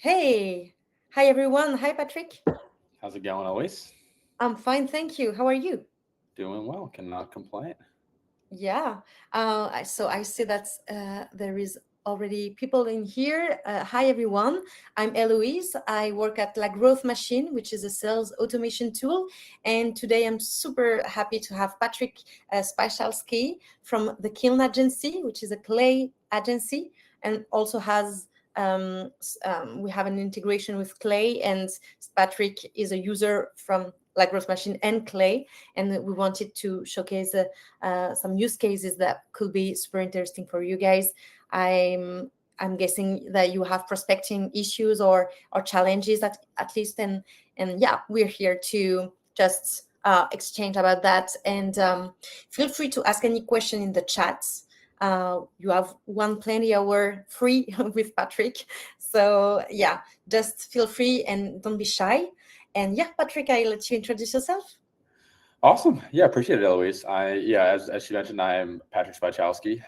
Hey, hi everyone. Hi Patrick. How's it going, Elise? I'm fine, thank you. How are you? Doing well, cannot complain. Yeah. So I see that there is already people in here. Hi everyone. I'm Eloise. I work at La Growth Machine, which is a sales automation tool. And today I'm super happy to have Patrick Spachalski from the Kiln agency, which is a clay agency, and also has we have an integration with clay, and Patrick is a user from La Growth Machine and clay, and we wanted to showcase some use cases that could be super interesting for you guys. I'm guessing that you have prospecting issues or challenges at least, and yeah, we're here to just exchange about that. And feel free to ask any question in the chat. You have one plenty hour free with Patrick, so yeah, just feel free and don't be shy. And yeah, Patrick, I let you introduce yourself. Awesome. Yeah, appreciate it, Eloise. As she mentioned, I am Patrick Spachalski,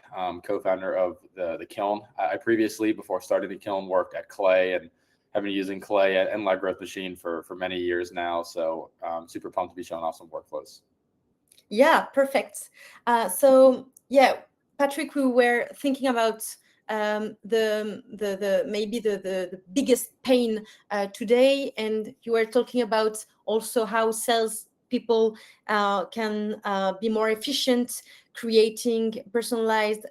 co-founder of the Kiln. I previously, before starting the Kiln, worked at Clay and have been using Clay and Live Growth Machine for many years now. So super pumped to be showing off some workflows. Yeah, perfect. So yeah, Patrick, we were thinking about the maybe the biggest pain today, and you were talking about also how sales people can be more efficient, creating personalized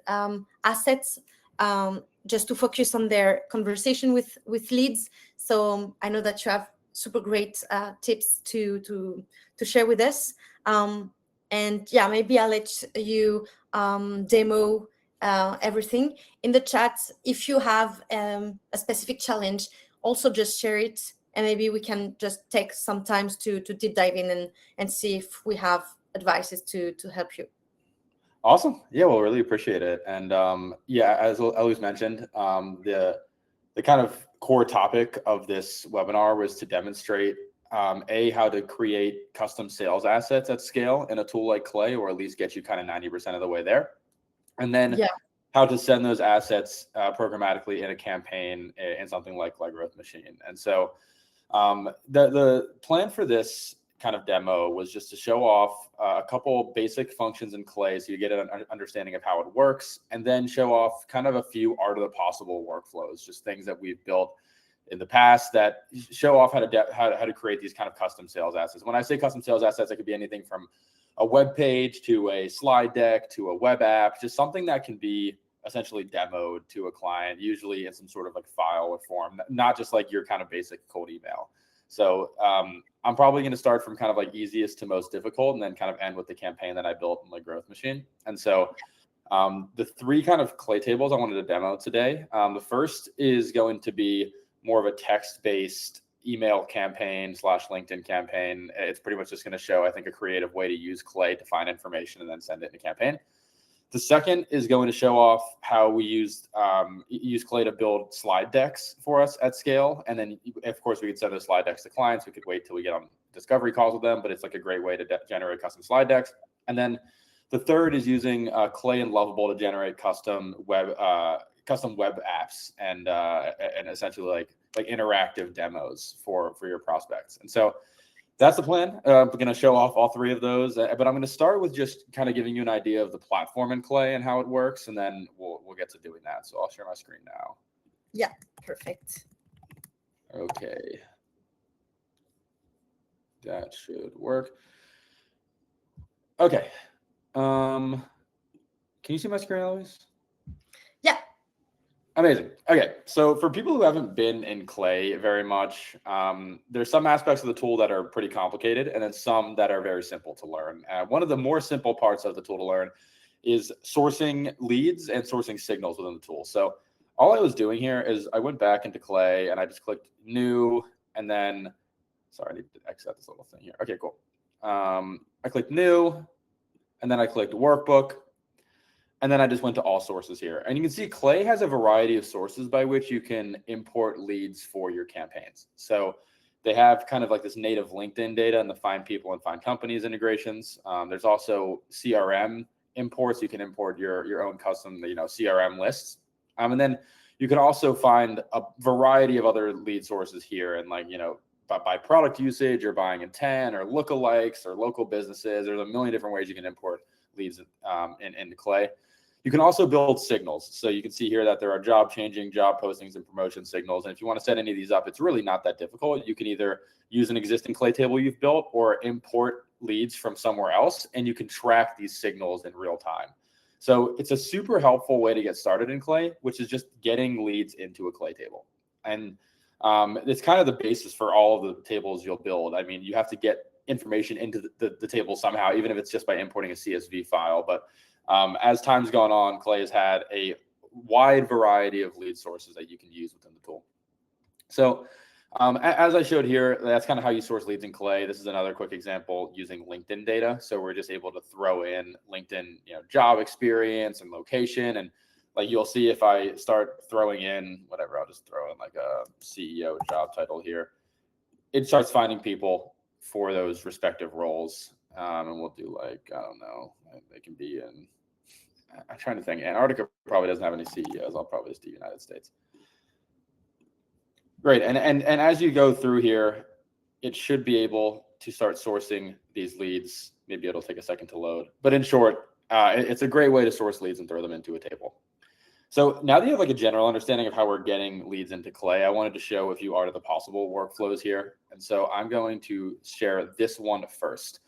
assets. Just to focus on their conversation with leads. So I know that you have super great tips to share with us. And yeah, maybe I'll let you demo everything in the chat. If you have a specific challenge, also just share it, and maybe we can just take some time to deep dive in and see if we have advices to help you. Awesome. Yeah, well, really appreciate it. And yeah, as Eloise mentioned, the kind of core topic of this webinar was to demonstrate how to create custom sales assets at scale in a tool like Clay, or at least get you kind of 90% of the way there. And then Yeah. how to send those assets programmatically in a campaign in something like Growth Machine. And so the plan for this kind of demo was just to show off a couple basic functions in Clay so you get an understanding of how it works, and then show off kind of a few art of the possible workflows, just things that we've built in the past that show off how to create these kind of custom sales assets. When I say custom sales assets, it could be anything from a web page to a slide deck to a web app, just something that can be essentially demoed to a client, usually in some sort of like file or form, not just like your kind of basic cold email. So I'm probably going to start from kind of like easiest to most difficult, and then kind of end with the campaign that I built in my growth machine. And so the three kind of Clay tables I wanted to demo today. The first is going to be more of a text-based email campaign / LinkedIn campaign. It's pretty much just going to show, I think, a creative way to use Clay to find information and then send it in a campaign. The second is going to show off how we used use Clay to build slide decks for us at scale. And then, of course, we could send those slide decks to clients. We could wait till we get on discovery calls with them, but it's like a great way to generate custom slide decks. And then the third is using Clay and Lovable to generate custom web apps and essentially like interactive demos for your prospects. And so that's the plan. We're going to show off all three of those, but I'm going to start with just kind of giving you an idea of the platform in Clay and how it works, and then we'll get to doing that. So I'll share my screen now. Yeah, perfect. Okay. That should work. Okay. Can you see my screen, Eloise? Yeah. Amazing. Okay, so for people who haven't been in Clay very much, there's some aspects of the tool that are pretty complicated, and then some that are very simple to learn. One of the more simple parts of the tool to learn is sourcing leads and sourcing signals within the tool. So all I was doing here is I went back into Clay and I just clicked new, and then, sorry, I need to exit out this little thing here. Okay, cool. I clicked new, and then I clicked workbook. And then I just went to all sources here. And you can see Clay has a variety of sources by which you can import leads for your campaigns. So they have kind of like this native LinkedIn data and the find people and find companies integrations. There's also CRM imports. You can import your own custom, CRM lists. And then You can also find a variety of other lead sources here, and like, by product usage or buying intent or lookalikes or local businesses. There's a million different ways you can import leads into Clay. You can also build signals. So you can see here that there are job changing, job postings, and promotion signals. And if you want to set any of these up, it's really not that difficult. You can either use an existing Clay table you've built or import leads from somewhere else, and you can track these signals in real time. So it's a super helpful way to get started in Clay, which is just getting leads into a Clay table. And it's kind of the basis for all of the tables you'll build. I mean, you have to get information into the table somehow, even if it's just by importing a CSV file. But as time's gone on, Clay has had a wide variety of lead sources that you can use within the tool. So as I showed here, that's kind of how you source leads in Clay. This is another quick example using LinkedIn data. So we're just able to throw in LinkedIn, job experience and location. And like you'll see, if I start throwing in whatever, I'll just throw in like a CEO job title here. It starts finding people for those respective roles. And we'll do like, I don't know, they can be in, I'm trying to think, Antarctica probably doesn't have any CEOs. I'll probably just do United States. Great. And as you go through here, it should be able to start sourcing these leads. Maybe it'll take a second to load. But in short, it's a great way to source leads and throw them into a table. So now that you have like a general understanding of how we're getting leads into Clay, I wanted to show a few art of the possible workflows here. And so I'm going to share this one first.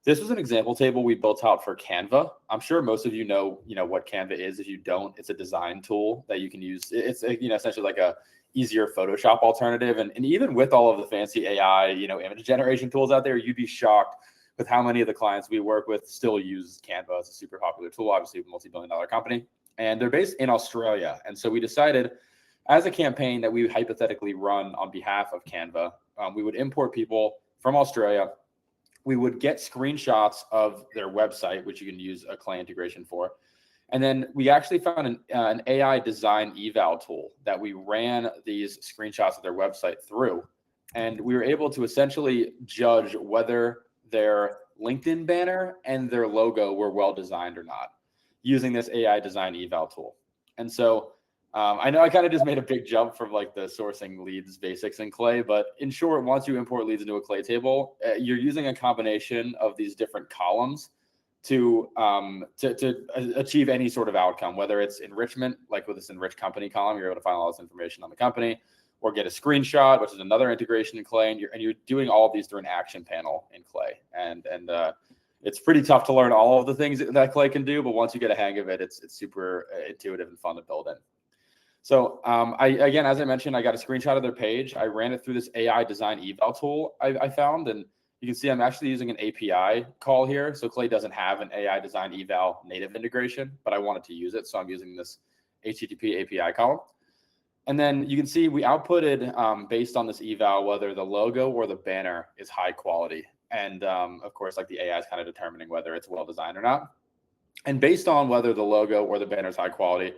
This was an example table we built out for Canva. I'm sure most of you know what Canva is. If you don't, it's a design tool that you can use. It's essentially like a easier Photoshop alternative. And even with all of the fancy AI, image generation tools out there, you'd be shocked with how many of the clients we work with still use Canva as a super popular tool, obviously a multi-billion-dollar company. And they're based in Australia. And so we decided as a campaign that we would hypothetically run on behalf of Canva, we would import people from Australia. We would get screenshots of their website, which you can use a Clay integration for. And then we actually found an AI design eval tool that we ran these screenshots of their website through. And we were able to essentially judge whether their LinkedIn banner and their logo were well designed or not using this AI design eval tool. And so I know I kind of just made a big jump from like the sourcing leads basics in Clay, but in short, once you import leads into a Clay table, you're using a combination of these different columns to achieve any sort of outcome, whether it's enrichment, like with this enrich company column, you're able to find all this information on the company, or get a screenshot, which is another integration in Clay, and you're doing all of these through an action panel in Clay. And it's pretty tough to learn all of the things that Clay can do, but once you get a hang of it, it's super intuitive and fun to build in. So again, as I mentioned, I got a screenshot of their page. I ran it through this AI design eval tool I found, and you can see I'm actually using an API call here. So Clay doesn't have an AI design eval native integration, but I wanted to use it. So I'm using this HTTP API call. And then you can see we outputted based on this eval, whether the logo or the banner is high quality. And of course, like the AI is kind of determining whether it's well designed or not. And based on whether the logo or the banner is high quality,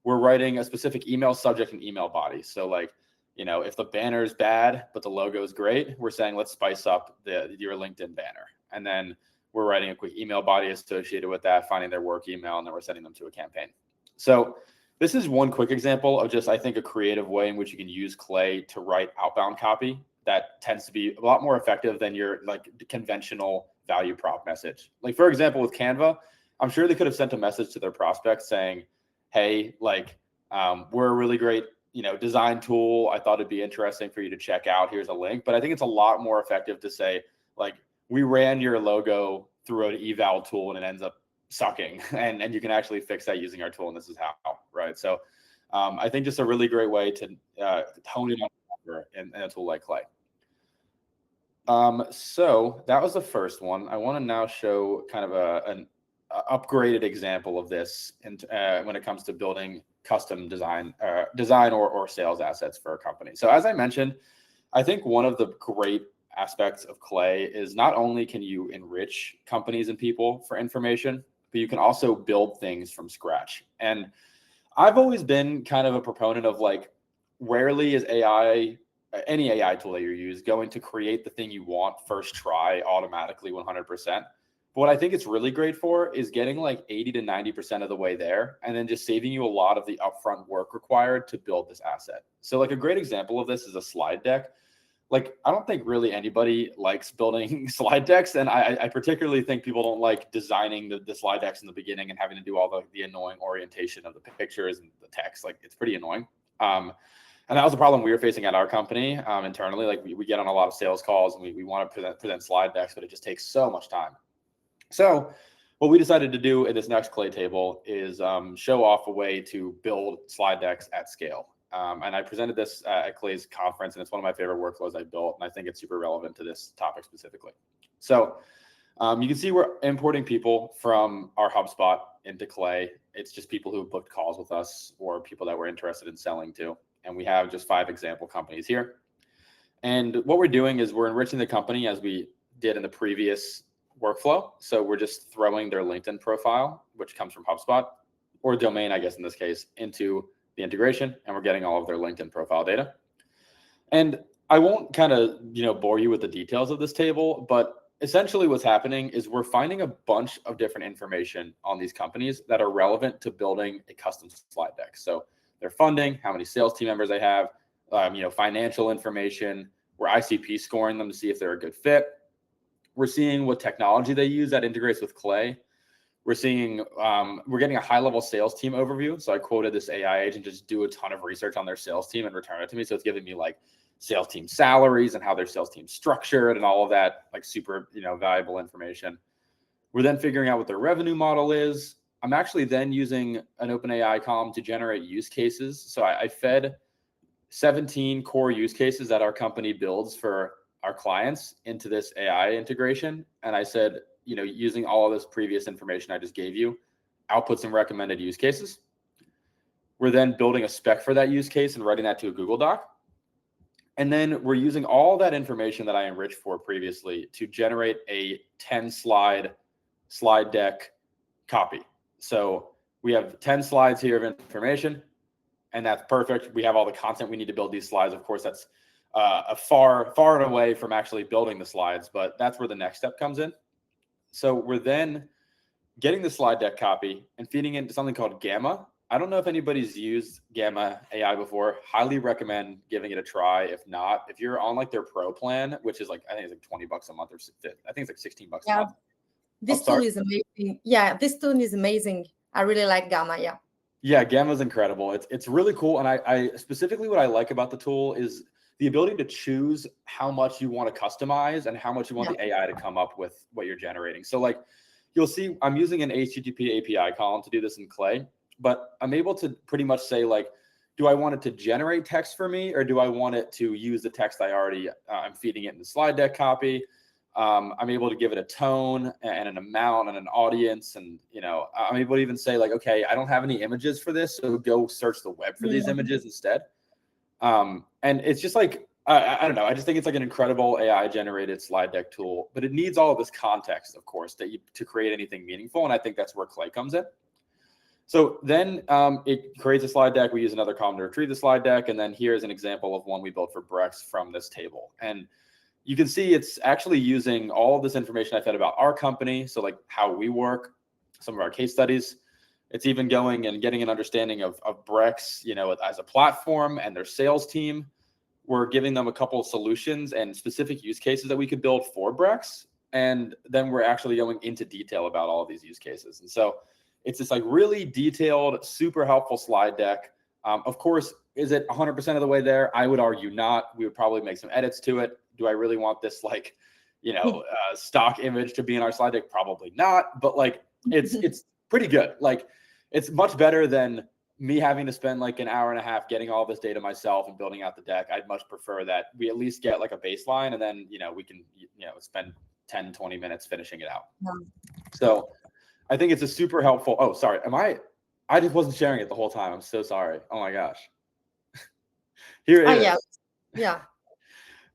we're writing a specific email subject and email body. So like, if the banner is bad, but the logo is great, we're saying, let's spice up your LinkedIn banner. And then we're writing a quick email body associated with that, finding their work email, and then we're sending them to a campaign. So this is one quick example of just, I think, a creative way in which you can use Clay to write outbound copy that tends to be a lot more effective than your like conventional value prop message. Like, for example, with Canva, I'm sure they could have sent a message to their prospects saying, hey, like, we're a really great, design tool. I thought it'd be interesting for you to check out. Here's a link. But I think it's a lot more effective to say, like, we ran your logo through an eval tool and it ends up sucking. And you can actually fix that using our tool. And this is how, right? So I think just a really great way to hone in on in a tool like Clay. So that was the first one. I want to now show kind of an upgraded example of this when it comes to building custom design or sales assets for a company. So as I mentioned, I think one of the great aspects of Clay is not only can you enrich companies and people for information, but you can also build things from scratch. And I've always been kind of a proponent of like, rarely is any AI tool that you use going to create the thing you want first try automatically 100%. But what I think it's really great for is getting like 80 to 90% of the way there, and then just saving you a lot of the upfront work required to build this asset. So like a great example of this is a slide deck. Like, I don't think really anybody likes building slide decks. And I particularly think people don't like designing the slide decks in the beginning and having to do all the annoying orientation of the pictures and the text. Like, it's pretty annoying. And that was a problem we were facing at our company internally. Like, we get on a lot of sales calls and we want to present slide decks, but it just takes so much time. So what we decided to do in this next clay table is show off a way to build slide decks at scale. And I presented this at Clay's conference, and it's one of my favorite workflows I built, and I think it's super relevant to this topic specifically. So you can see we're importing people from our HubSpot into Clay. It's just people who booked calls with us or people that we're interested in selling to. And we have just 5 example companies here. And what we're doing is we're enriching the company as we did in the previous workflow. So we're just throwing their LinkedIn profile, which comes from HubSpot, or domain, I guess in this case, into the integration, and we're getting all of their LinkedIn profile data. And I won't kind of, bore you with the details of this table, but essentially what's happening is we're finding a bunch of different information on these companies that are relevant to building a custom slide deck. So their funding, how many sales team members they have, financial information. We're ICP scoring them to see if they're a good fit. We're seeing what technology they use that integrates with Clay. We're seeing, we're getting a high-level sales team overview. So I quoted this AI agent just do a ton of research on their sales team and return it to me. So it's giving me like sales team salaries and how their sales team's structured and all of that, like super, valuable information. We're then figuring out what their revenue model is. I'm actually then using an OpenAI column to generate use cases. So I fed 17 core use cases that our company builds for our clients into this AI integration. And I said, using all of this previous information I just gave you, output some recommended use cases. We're then building a spec for that use case and writing that to a Google Doc. And then we're using all that information that I enriched for previously to generate a 10 slide deck copy. So we have 10 slides here of information, and that's perfect. We have all the content we need to build these slides. Of course, that's a far and away from actually building the slides, but that's where the next step comes in. So we're then getting the slide deck copy and feeding it into something called Gamma. I don't know if anybody's used Gamma AI before. Highly recommend giving it a try. If not, if you're on like their pro plan, which is like, I think it's like $20 a month, or I think it's like $16 a month. This tool is amazing. Yeah, this tool is amazing. I really like Gamma. Yeah. Yeah, Gamma is incredible. It's really cool. And I specifically what I like about the tool is the ability to choose how much you want to customize and how much you want the AI to come up with what you're generating. So like you'll see, I'm using an HTTP API column to do this in Clay, but I'm able to pretty much say like, do I want it to generate text for me, or do I want it to use the text I already, I'm feeding it in the slide deck copy. I'm able to give it a tone and an amount and an audience. And, I'm able to even say like, okay, I don't have any images for this, so go search the web for these images instead. And it's just like, I don't know. I just think it's like an incredible AI generated slide deck tool, but it needs all of this context, of course, to create anything meaningful. And I think that's where Clay comes in. So then it creates a slide deck. We use another column to retrieve the slide deck. And then here's an example of one we built for Brex from this table. And you can see it's actually using all of this information I fed about our company. So like how we work, some of our case studies. It's even going and getting an understanding of Brex, as a platform and their sales team. We're giving them a couple of solutions and specific use cases that we could build for Brex. And then we're actually going into detail about all of these use cases. And so it's this like really detailed, super helpful slide deck. Of course, is it 100% of the way there? I would argue not. We would probably make some edits to it. Do I really want this like, stock image to be in our slide deck? Probably not. But like, it's pretty good. Like, it's much better than me having to spend like an hour and a half getting all this data myself and building out the deck. I'd much prefer that we at least get like a baseline, and then, we can, spend 10, 20 minutes finishing it out. So I think it's a super helpful. Oh, sorry. I just wasn't sharing it the whole time. I'm so sorry. Oh my gosh. Here it is. Yeah.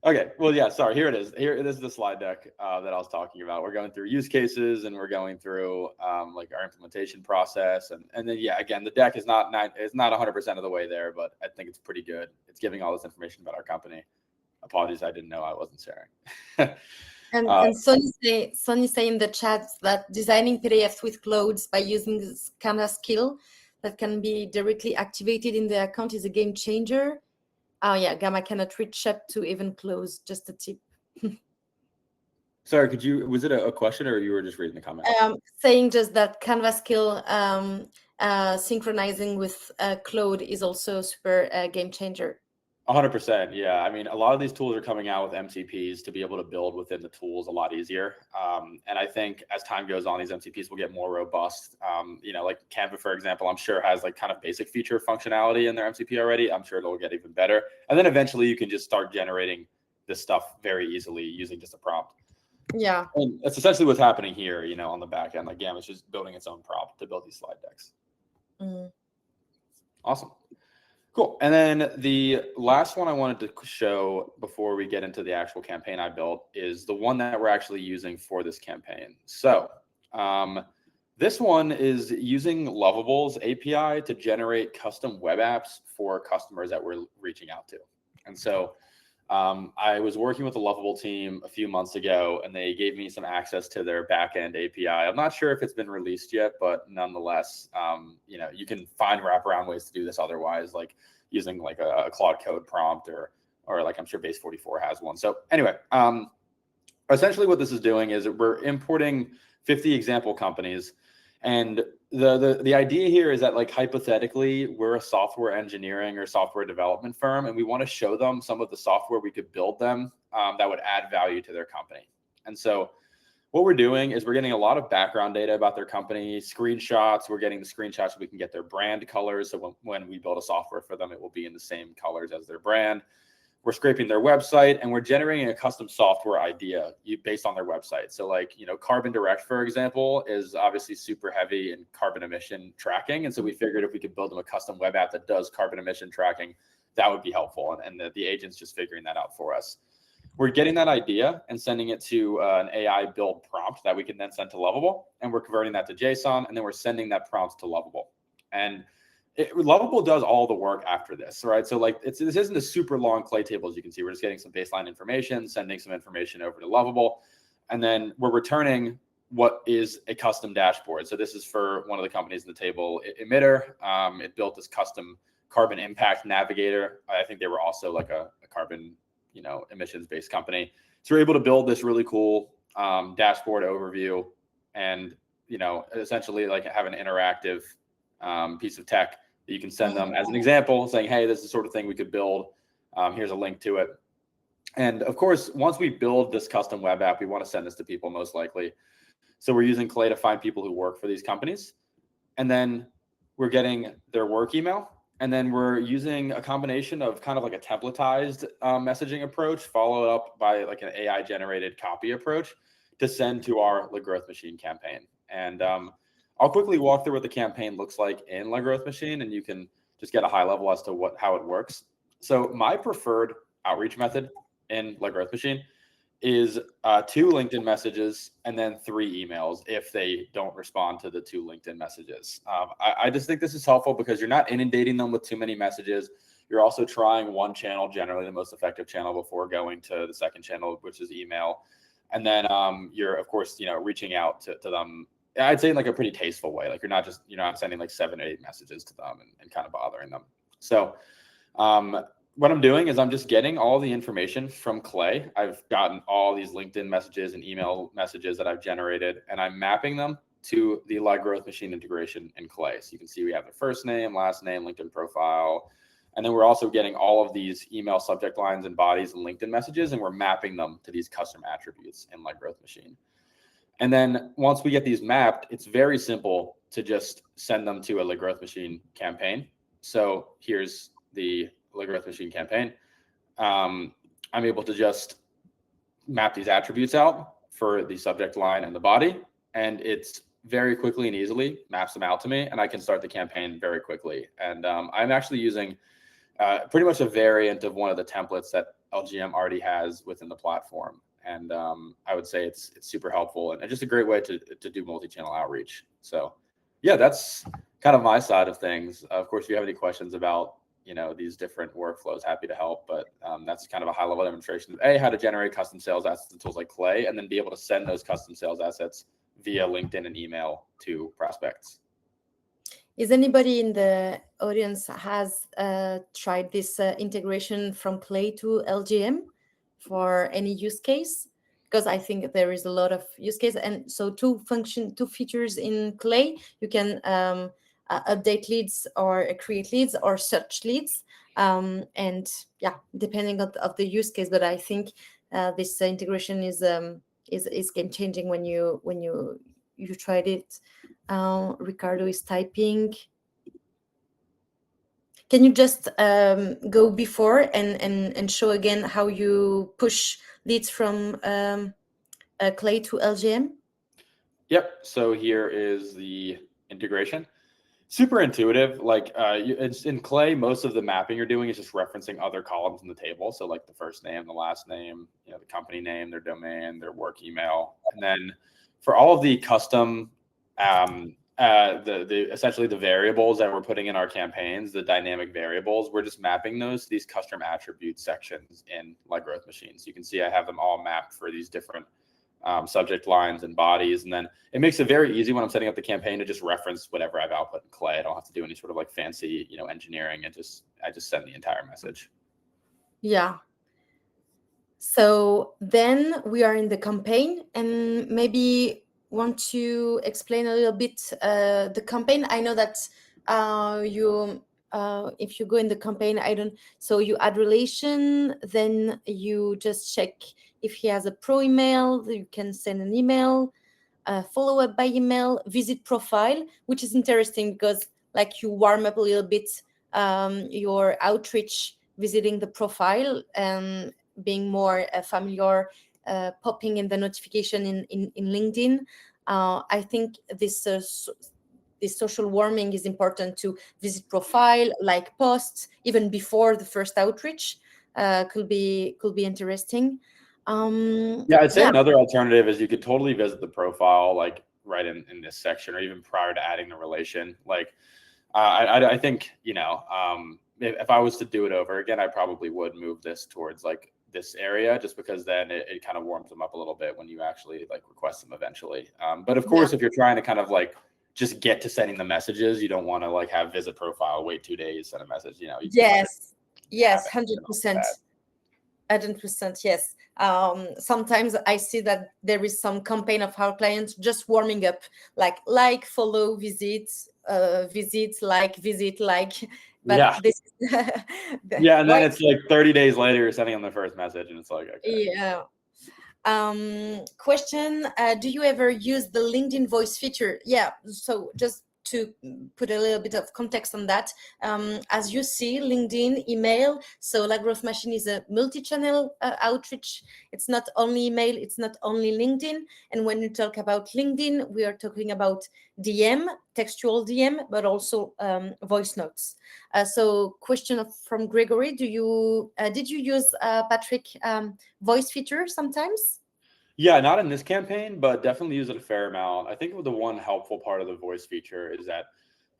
Okay. Well, yeah, sorry. Here it is. This is the slide deck that I was talking about. We're going through use cases, and we're going through like our implementation process. And then, yeah, again, the deck is not 100% of the way there, but I think it's pretty good. It's giving all this information about our company. Apologies, I didn't know I wasn't sharing. And Sonny say in the chat that designing PDFs with clouds by using this Canva skill that can be directly activated in the account is a game changer. Oh yeah, Gamma cannot reach up to even close. Just a tip. Sorry, was it a question or you were just reading the comment? Saying just that Canva skill synchronizing with Claude is also super game changer. 100%. Yeah. I mean, a lot of these tools are coming out with MCPs to be able to build within the tools a lot easier. And I think as time goes on, these MCPs will get more robust. Like Canva, for example, I'm sure has like kind of basic feature functionality in their MCP already. I'm sure it'll get even better. And then eventually you can just start generating this stuff very easily using just a prompt. Yeah. And that's essentially what's happening here, on the back end. Like Gamma's just building its own prompt to build these slide decks. Awesome. Cool. And then the last one I wanted to show before we get into the actual campaign I built is the one that we're actually using for this campaign. So this one is using Lovable's API to generate custom web apps for customers that we're reaching out to. And so I was working with the Lovable team a few months ago, and they gave me some access to their backend API. I'm not sure if it's been released yet, but nonetheless, you can find wraparound ways to do this otherwise, like using like a Claude Code prompt or like I'm sure Base 44 has one. So anyway, essentially what this is doing is we're importing 50 example companies. And the idea here is that, like, hypothetically, we're a software engineering or software development firm, and we want to show them some of the software we could build them that would add value to their company. And so what we're doing is we're getting a lot of background data about their company, screenshots. We're getting the screenshots so we can get their brand colors. So when we build a software for them, it will be in the same colors as their brand. We're scraping their website, and we're generating a custom software idea based on their website. So like, Carbon Direct, for example, is obviously super heavy in carbon emission tracking. And so we figured if we could build them a custom web app that does carbon emission tracking, that would be helpful. And the agent's just figuring that out for us. We're getting that idea and sending it to an AI build prompt that we can then send to Lovable. And we're converting that to JSON, and then we're sending that prompt to Lovable. And Lovable does all the work after this, right? So like this isn't a super long clay table, as you can see. We're just getting some baseline information, sending some information over to Lovable, and then we're returning what is a custom dashboard. So this is for one of the companies in the table, Emitter. It built this custom carbon impact navigator. I think they were also like a carbon, emissions-based company. So we're able to build this really cool dashboard overview, and essentially like have an interactive piece of tech that you can send them as an example, saying, hey, this is the sort of thing we could build. Here's a link to it. And of course, once we build this custom web app, we want to send this to people most likely. So we're using Clay to find people who work for these companies. And then we're getting their work email. And then we're using a combination of kind of like a templatized messaging approach, followed up by like an AI generated copy approach to send to our La Growth Machine campaign. And I'll quickly walk through what the campaign looks like in La Growth Machine, and you can just get a high level as to how it works. So my preferred outreach method in La Growth Machine is 2 LinkedIn messages and then 3 emails if they don't respond to the 2 LinkedIn messages. I just think this is helpful because you're not inundating them with too many messages. You're also trying one channel, generally the most effective channel, before going to the second channel, which is email. And then you're, of course, reaching out to them, I'd say in like a pretty tasteful way. Like you're not sending like 7 or 8 messages to them and kind of bothering them. So what I'm doing is I'm just getting all the information from Clay. I've gotten all these LinkedIn messages and email messages that I've generated, and I'm mapping them to the La Growth Machine integration in Clay. So you can see we have the first name, last name, LinkedIn profile. And then we're also getting all of these email subject lines and bodies and LinkedIn messages, and we're mapping them to these custom attributes in La Growth Machine. And then once we get these mapped, it's very simple to just send them to a La Growth Machine campaign. So here's the La Growth Machine campaign. I'm able to just map these attributes out for the subject line and the body, and it's very quickly and easily maps them out to me, and I can start the campaign very quickly. And I'm actually using pretty much a variant of one of the templates that LGM already has within the platform. And I would say it's super helpful and just a great way to do multi-channel outreach. So yeah, that's kind of my side of things. Of course, if you have any questions about these different workflows. Happy to help, but that's kind of a high level demonstration of how to generate custom sales assets in tools like Clay, and then be able to send those custom sales assets via LinkedIn and email to prospects. Is anybody in the audience has tried this integration from Clay to LGM for any use case? Because I think there is a lot of use case, and so two features in Clay. You can update leads or create leads or search leads, and yeah, depending on of the use case. But I think this integration is game changing when you tried it. Ricardo is typing. Can you just go before and show again how you push leads from Clay to LGM? Yep. So here is the integration. Super intuitive. Like it's in Clay, most of the mapping you're doing is just referencing other columns in the table. So like the first name, the last name, the company name, their domain, their work email. And then for all of the custom, essentially the variables that we're putting in our campaigns, the dynamic variables, we're just mapping those to these custom attribute sections in like Growth Machine. So you can see I have them all mapped for these different subject lines and bodies. And then it makes it very easy when I'm setting up the campaign to just reference whatever I've output in Clay. I don't have to do any sort of like fancy, engineering. I just send the entire message. Yeah. So then we are in the campaign, and maybe want to explain a little bit the campaign. I know that if you go in the campaign, so you add relation, then you just check if he has a pro email, you can send an email, follow up by email, visit profile, which is interesting because like you warm up a little bit your outreach visiting the profile and being more familiar, popping in the notification in LinkedIn. I think this social warming is important to visit profile, like posts, even before the first outreach. Could be interesting. I'd say another alternative is you could totally visit the profile, like right in this section, or even prior to adding the relation. Like, I think, if I was to do it over again, I probably would move this towards like this area, just because then it kind of warms them up a little bit when you actually like request them eventually. But of course, if you're trying to kind of like just get to sending the messages, you don't want to like have visit profile, wait 2 days, send a message, Yes, 100%. 100%, yes. Sometimes I see that there is some campaign of our clients just warming up, like, follow, visit, visit, like. But this is and then it's like 30 days later, you're sending them the first message, and it's like, okay. Yeah. Question: do you ever use the LinkedIn voice feature? Yeah. So just to put a little bit of context on that, as you see, LinkedIn, email. So La Growth Machine is a multi-channel outreach. It's not only email, it's not only LinkedIn. And when you talk about LinkedIn, we are talking about DM, textual DM, but also voice notes. So question from Gregory: did you use Patrick voice feature sometimes? Yeah, not in this campaign, but definitely use it a fair amount. I think the one helpful part of the voice feature is that,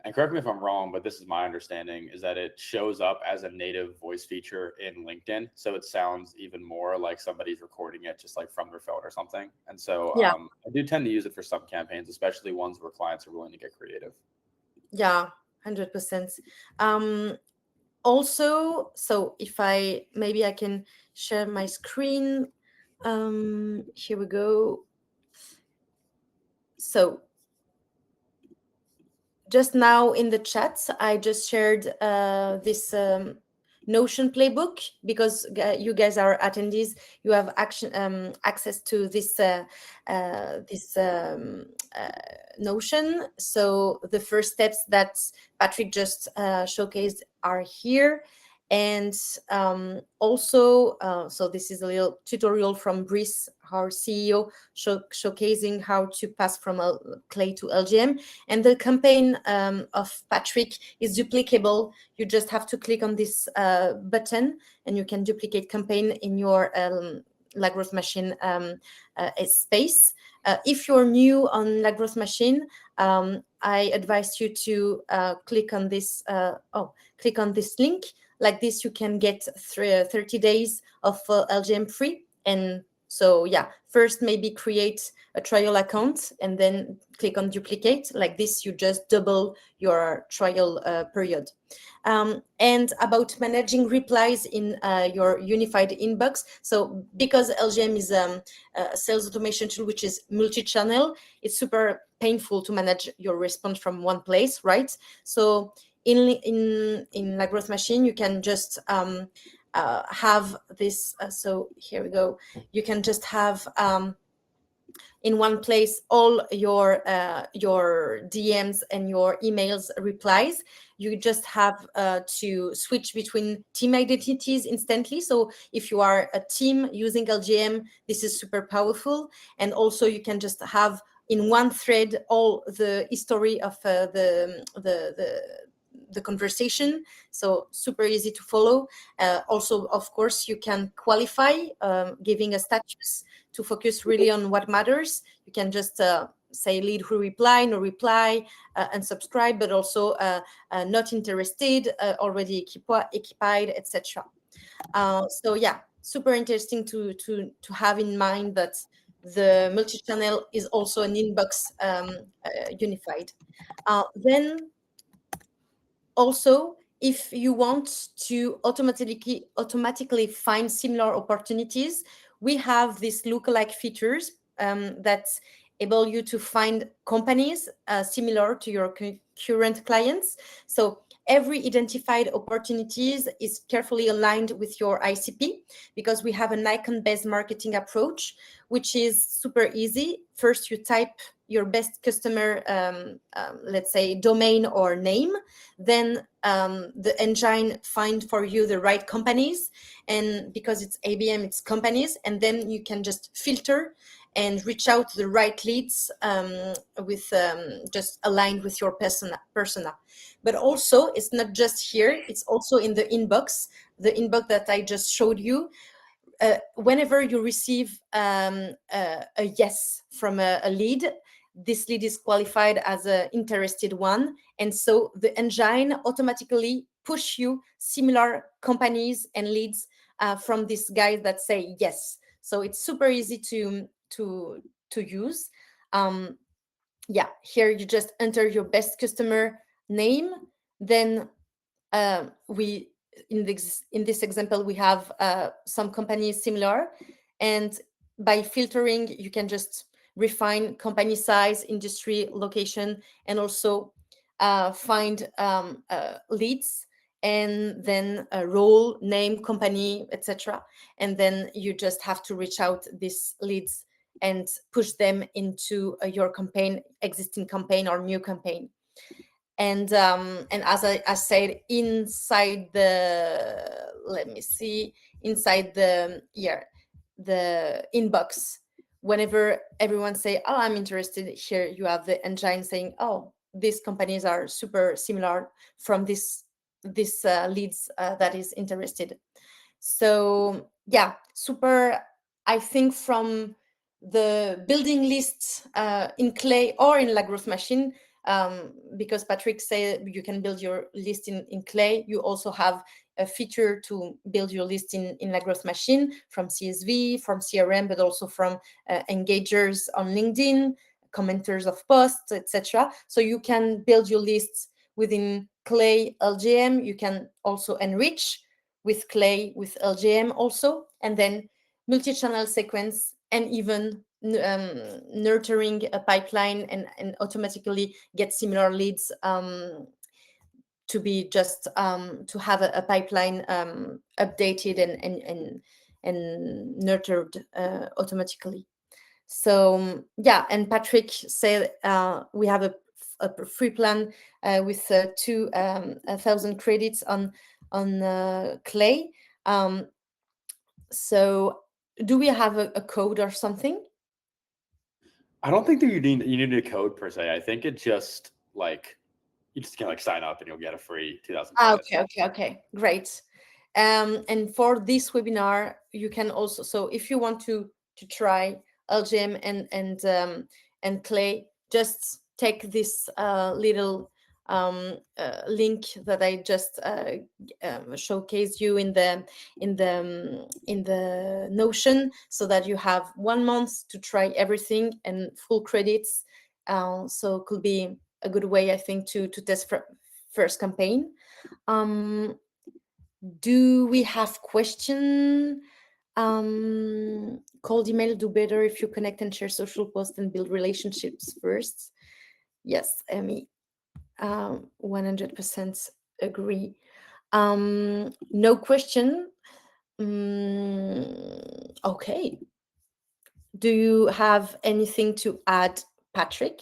and correct me if I'm wrong, but this is my understanding, is that it shows up as a native voice feature in LinkedIn. So it sounds even more like somebody's recording it just like from their phone or something. And so I do tend to use it for some campaigns, especially ones where clients are willing to get creative. Yeah, 100%. Also, so if maybe I can share my screen. Here we go. So just now in the chat, I just shared this Notion playbook, because you guys are attendees. You have access to this Notion. So the first steps that Patrick just showcased are here. And also, so this is a little tutorial from Brice, our CEO, showcasing how to pass from Clay to LGM. And the campaign of Patrick is duplicable. You just have to click on this button, and you can duplicate campaign in your La Growth Machine space. If you're new on La Growth Machine, I advise you to click on this. Click on this link. Like this, you can get 30 days of LGM free. And so, yeah, first maybe create a trial account and then click on duplicate. Like this, you just double your trial period. And about managing replies in your unified inbox. So because LGM is a sales automation tool which is multi-channel, it's super painful to manage your response from one place, right? So in La Growth Machine, you can just have this. So here we go. You can just have in one place all your DMs and your emails replies. You just have to switch between team identities instantly. So if you are a team using LGM, this is super powerful. And also you can just have in one thread all the history of the conversation, so super easy to follow. Also, of course, you can qualify, giving a status to focus really on what matters. You can just say lead who reply, no reply, unsubscribe, but also not interested, already occupied, etc. So yeah, super interesting to have in mind that the multi-channel is also an inbox unified. Then also, if you want to automatically find similar opportunities, we have these lookalike features that able you to find companies similar to your current clients. So every identified opportunities is carefully aligned with your ICP, because we have an icon-based marketing approach, which is super easy. First, you type your best customer, let's say, domain or name. Then the engine find for you the right companies, and because it's ABM, it's companies, and then you can just filter and reach out to the right leads with just aligned with your persona. But also, it's not just here, it's also in the inbox that I just showed you. Whenever you receive a yes from a lead, this lead is qualified as an interested one. And so the engine automatically push you similar companies and leads from these guys that say yes. So it's super easy to use. Yeah, here you just enter your best customer name. Then we in this example we have some companies similar, and by filtering you can just refine company size, industry, location, and also find leads, and then a role, name, company, etc. And then you just have to reach out these leads and push them into your campaign, existing campaign or new campaign. And as I said, inside the, let me see, inside the the inbox, whenever everyone say, oh, I'm interested, here you have the engine saying, oh, these companies are super similar from this leads that is interested. So yeah, super. I think from the building lists in Clay or in La Growth Machine, because Patrick said you can build your list in Clay, you also have a feature to build your list in La Growth Machine from CSV, from CRM, but also from engagers on LinkedIn, commenters of posts, etc. So you can build your lists within Clay LGM. You can also enrich with Clay, with LGM also, and then multi-channel sequence, and even nurturing a pipeline and automatically get similar leads to be just to have a pipeline updated and nurtured automatically. So yeah, and Patrick said we have a free plan with 2,000 credits on Clay. So do we have a code or something? I don't think that you need a code per se. I think it just like you just can like sign up and you'll get a free 2,000 credits. Okay, great. And for this webinar, you can also, so if you want to try LGM and Clay, just take this little link that I just showcased you in the Notion, so that you have 1 month to try everything and full credits. So it could be a good way, I think, to test first campaign. Do we have question? Cold email do better if you connect and share social posts and build relationships first. Yes, Emmy, 100% agree. No question. Okay. Do you have anything to add, Patrick?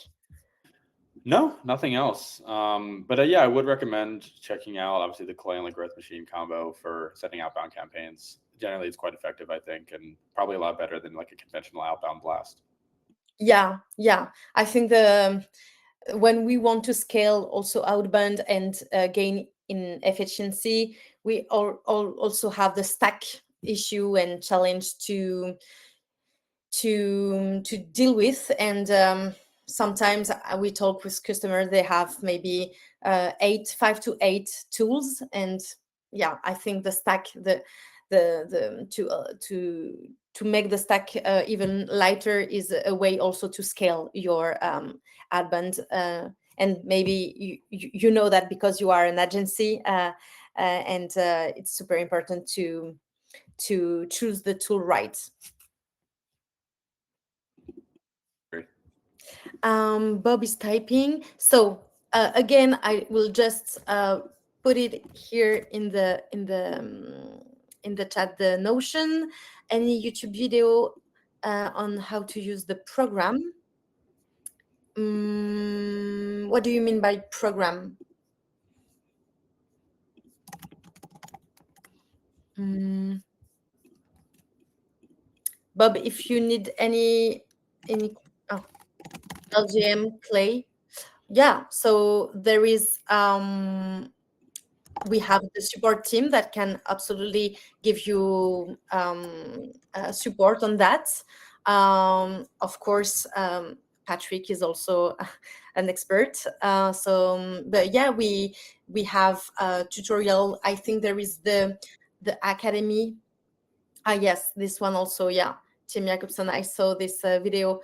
No, nothing else. But yeah, I would recommend checking out obviously the Kiln and Growth Machine combo for setting outbound campaigns. Generally, it's quite effective, I think, and probably a lot better than like a conventional outbound blast. Yeah. I think when we want to scale also outbound and gain in efficiency, we also have the stack issue and challenge to deal with. And sometimes we talk with customers, they have maybe 5 to 8 tools, and yeah, I think the stack, to make the stack even lighter is a way also to scale your outbound. And maybe you know that because you are an agency, and it's super important to choose the tool right. Bob is typing. So again, I will just put it here in the chat, the Notion, any YouTube video on how to use the program. What do you mean by program? Bob, if you need any oh, LGM Clay. Yeah, so there is we have the support team that can absolutely give you support on that. Of course, Patrick is also an expert. But yeah, we have a tutorial. I think there is the academy. Yes, this one also. Yeah, Tim Jacobson. I saw this video.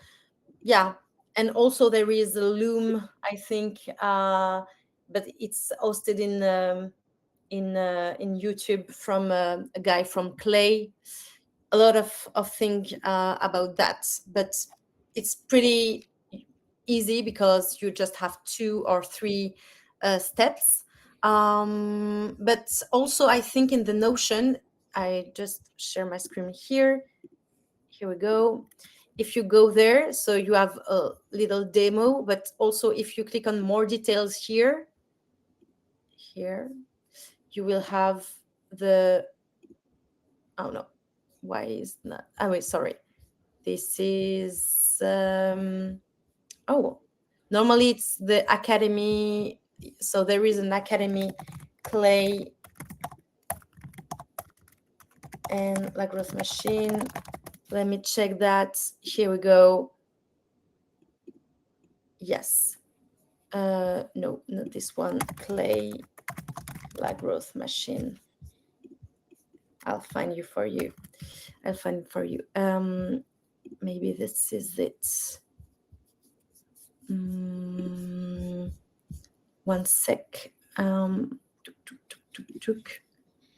Yeah, and also there is a Loom, I think, but it's hosted in YouTube from a guy from Clay. A lot of things about that, but it's pretty easy because you just have 2 or 3 steps. But also, I think in the Notion, I just share my screen here. Here we go. If you go there, so you have a little demo, but also if you click on more details here, you will have the, oh no, why is not, oh wait, sorry. This is, oh, normally it's the academy. So there is an academy, Clay and La Growth Machine. Let me check that. Here we go. Yes. No, not this one. Clay, La Growth Machine. I'll find you for you. I'll find it for you. Maybe this is it. 1 sec.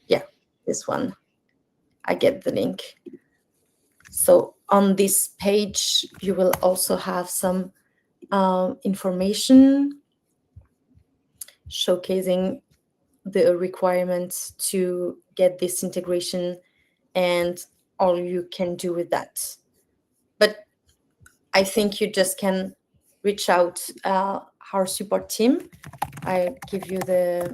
Yeah, this one. I get the link. So on this page, you will also have some information showcasing the requirements to get this integration and all you can do with that. But I think you just can reach out our support team. I give you the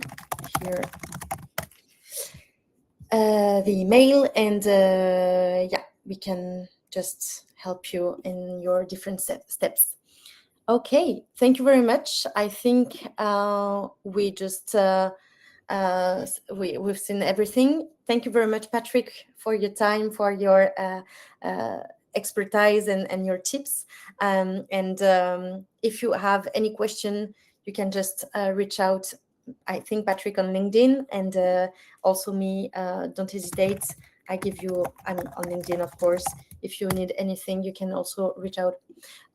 email, and yeah, we can just help you in your different steps. Okay, thank you very much. I think we just we've seen everything. Thank you very much, Patrick, for your time, for your expertise and your tips. And if you have any question, you can just reach out. I think Patrick on LinkedIn, and also me. Don't hesitate. I'm on LinkedIn, of course. If you need anything, you can also reach out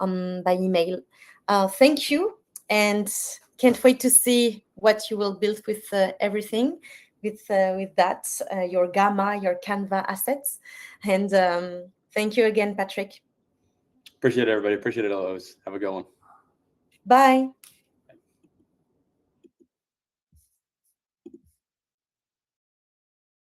by email. Thank you, and can't wait to see what you will build with everything, with that, your Gamma, your Canva assets. And thank you again, Patrick. Appreciate it, everybody. Appreciate it, Eloise. Have a good one. Bye.